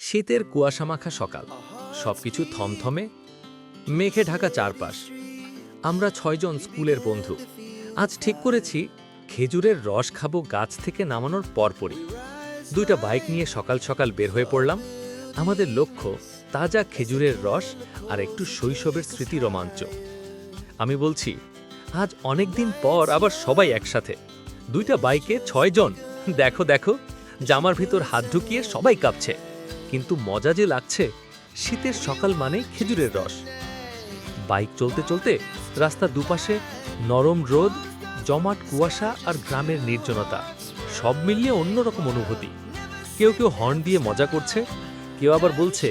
শীতের কুয়াশামাখা সকাল, সবকিছু থমথমে, মেঘে ঢাকা চারপাশ। আমরা ৬ জন স্কুলের বন্ধু আজ ঠিক করেছি খেজুরের রস খাবো গাছ থেকে নামানোর পরপরই। ২টা বাইক নিয়ে সকাল সকাল বের হয়ে পড়লাম। আমাদের লক্ষ্য তাজা খেজুরের রস আর একটু শৈশবের স্মৃতি রোমাঞ্চ। আমি বলছি, আজ অনেক দিন পর আবার সবাই একসাথে। ২টা বাইকে ৬ জন। দেখো দেখো, জামার ভিতর হাত ঢুকিয়ে সবাই কাঁপছে, কিন্তু মজা যে লাগছে। শীতের সকাল মানে খেজুরের রস। বাইক চলতে চলতে রাস্তার দুপাশে নরম রোদ, জমাট কুয়াশা আর গ্রামের নির্জনতা, সব মিলিয়ে অন্যরকম অনুভূতি। কেউ কেউ হর্ন দিয়ে মজা করছে, কেউ আবার বলছে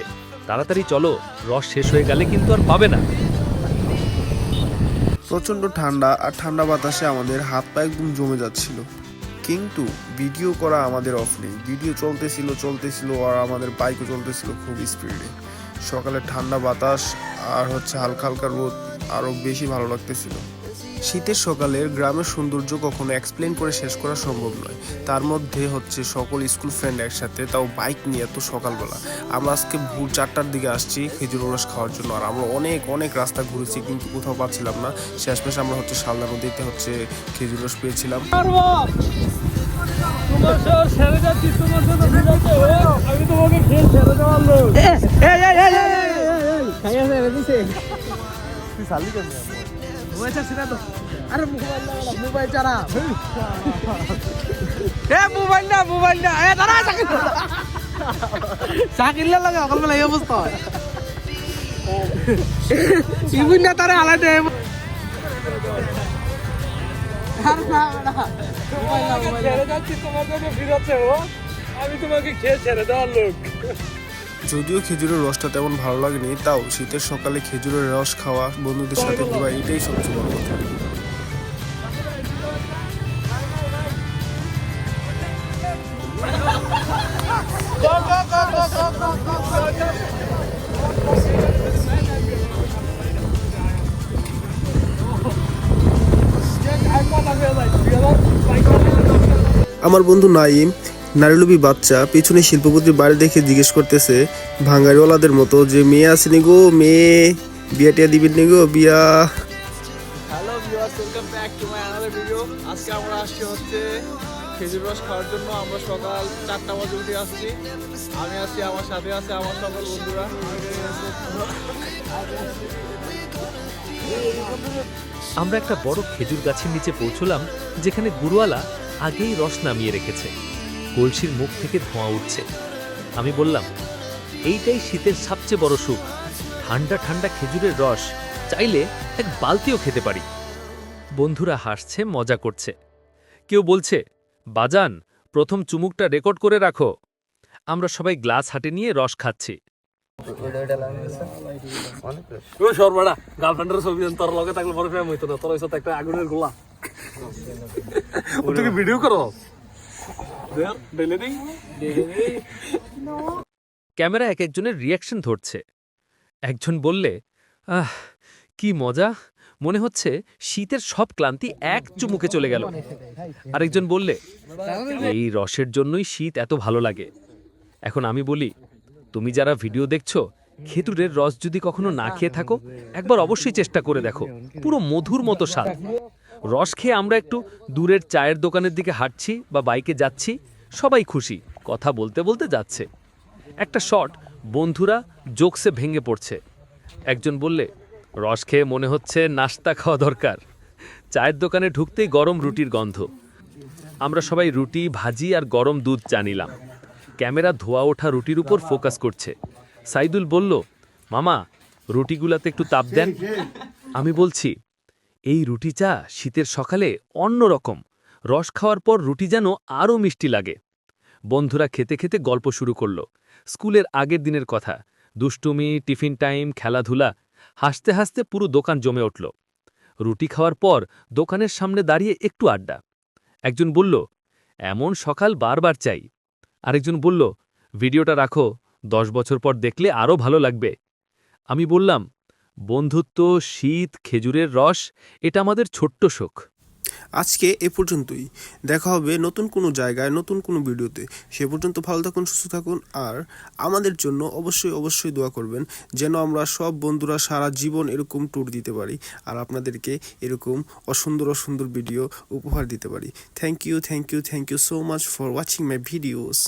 তাড়াতাড়ি চলো, রস শেষ হয়ে গেলে কিন্তু আর পাবে না। প্রচণ্ড ঠান্ডা আর ঠান্ডা বাতাসে আমাদের হাত পা একদম জমে যাচ্ছিল, কিন্তু ভিডিও করা আমাদের অফ নেই। ভিডিও চলতেছিল আর আমাদের বাইকও চলতেছিল খুব স্পিডে। সকালে ঠান্ডা বাতাস আর হালকা হালকা রোদ আরও বেশি ভালো লাগতেছিল। শীতের সকালের গ্রামের সৌন্দর্য কখনো এক্সপ্লেন করে শেষ করা সম্ভব নয়। তার মধ্যে সকল স্কুল ফ্রেন্ড একসাথে, তাও বাইক নিয়ে এত সকালবেলা। আমরা আজকে ভোর 4টার দিকে আসছি খেজুর রস খাওয়ার জন্য। আর আমরা অনেক রাস্তা ঘুরেছি, কিন্তু কোথাও পাচ্ছিলাম না। শেষমেশ আমরা শালদা নদীতে খেজুর রস পেয়েছিলাম। যদিও খেজুরের রসটা তেমন ভালো লাগেনি, তাও শীতের সকালে খেজুরের রস খাওয়া, বন্ধুদের সাথে ঘোরা, এটাই সবচেয়ে বড় কথা। আমার বন্ধু নাইম, নারীলোভী বাচ্চা, পেছনে শিল্পপতির বাড়ি দেখে জিজ্ঞেস করতেছে ভাঙ্গারিওয়ালাদের মতো যে মেয়ে আসেনি গো, মেয়ে বিয়া টিয়া দিবেন নি গো, বিয়া। Hello viewers, welcome back to my another video. আজকে আমরা আসছি খেজুর রস খাওয়ার জন্য। আমরা সকাল 4টা বাজে উঠে আসছি। আমি আছি, আমার সাথে আছে আমার সকল বন্ধুরা। আমরা একটা বড় খেজুর গাছের নিচে পৌঁছলাম, যেখানে গুরুওয়ালা আগেই রস নামিয়ে রেখেছে। কলসির মুখ থেকে ধোঁয়া উঠছে। আমি বললাম, এইটাই শীতের সবচেয়ে বড় সুখ, ঠান্ডা ঠান্ডা খেজুরের রস। চাইলে এক বালতিও খেতে পারি। বন্ধুরা হাসছে, মজা করছে। কেউ বলছে, বাজান, প্রথম চুমুকটা রেকর্ড করে রাখো। আমরা সবাই গ্লাস হাতে নিয়ে রস খাচ্ছি। গার্লফ্রেন্ডের ছবি তোর লগে থাকলে বড় ফ্যাম হইতো না, তোর হইতো একটা আগুনের গোলা। তুমি ভিডিও করো, ক্যামেরা এক একজনের রিয়াকশন ধরছে। একজন বললে, আহ কি মজা, মনে হচ্ছে শীতের সব ক্লান্তি এক চুমুকে চলে গেল। আরেকজন বললে, এই রসের জন্যই শীত এত ভালো লাগে। এখন আমি বলি, তুমি যারা ভিডিও দেখছো, খেজুরের রস যদি কখনো না খেয়ে থাকো, একবার অবশ্যই চেষ্টা করে দেখো। পুরো মধুর মতো স্বাদ। রস খেয়ে আমরা একটু দূরের চায়ের দোকানের দিকে হাঁটছি বা বাইকে যাচ্ছি, সবাই খুশি, কথা বলতে বলতে যাচ্ছে। একটা শট, বন্ধুরা জোকসে ভেঙে পড়ছে। একজন বললে, রস খেয়ে মনে হচ্ছে নাস্তা খাওয়া দরকার। চায়ের দোকানে ঢুকতেই গরম রুটির গন্ধ। আমরা সবাই রুটি, ভাজি আর গরম দুধ চা নিলাম। ক্যামেরা ধোয়া ওঠা রুটির উপর ফোকাস করছে। সাইদুল বলল, মামা, রুটিগুলাতে একটু তাপ দেন। আমি বলছি, এই রুটি চা শীতের সকালে অন্যরকম। রস খাওয়ার পর রুটি যেন আরও মিষ্টি লাগে। বন্ধুরা খেতে খেতে গল্প শুরু করল। স্কুলের আগের দিনের কথা, দুষ্টুমি, টিফিন টাইম, খেলাধুলা। হাসতে হাসতে পুরো দোকান জমে উঠল। রুটি খাওয়ার পর দোকানের সামনে দাঁড়িয়ে একটু আড্ডা। একজন বলল, এমন সকাল বারবার চাই। আরেকজন বলল, ভিডিওটা রাখো, 10 বছর পর দেখলে আরও ভালো লাগবে। আমি বললাম, বন্ধুত্ব, শীত, খেজুরের রস, এটা আমাদের ছোট্ট সুখ। আজকে এ পর্যন্তই। দেখা হবে নতুন কোনো জায়গায় নতুন কোনো ভিডিওতে। সে পর্যন্ত ভালো থাকুন, সুস্থ থাকুন, আর আমাদের জন্য অবশ্যই দোয়া করবেন যেন আমরা সব বন্ধুরা সারা জীবন এরকম ট্যুর দিতে পারি আর আপনাদেরকে এরকম সুন্দর ভিডিও উপহার দিতে পারি। Thank you so much for watching my videos.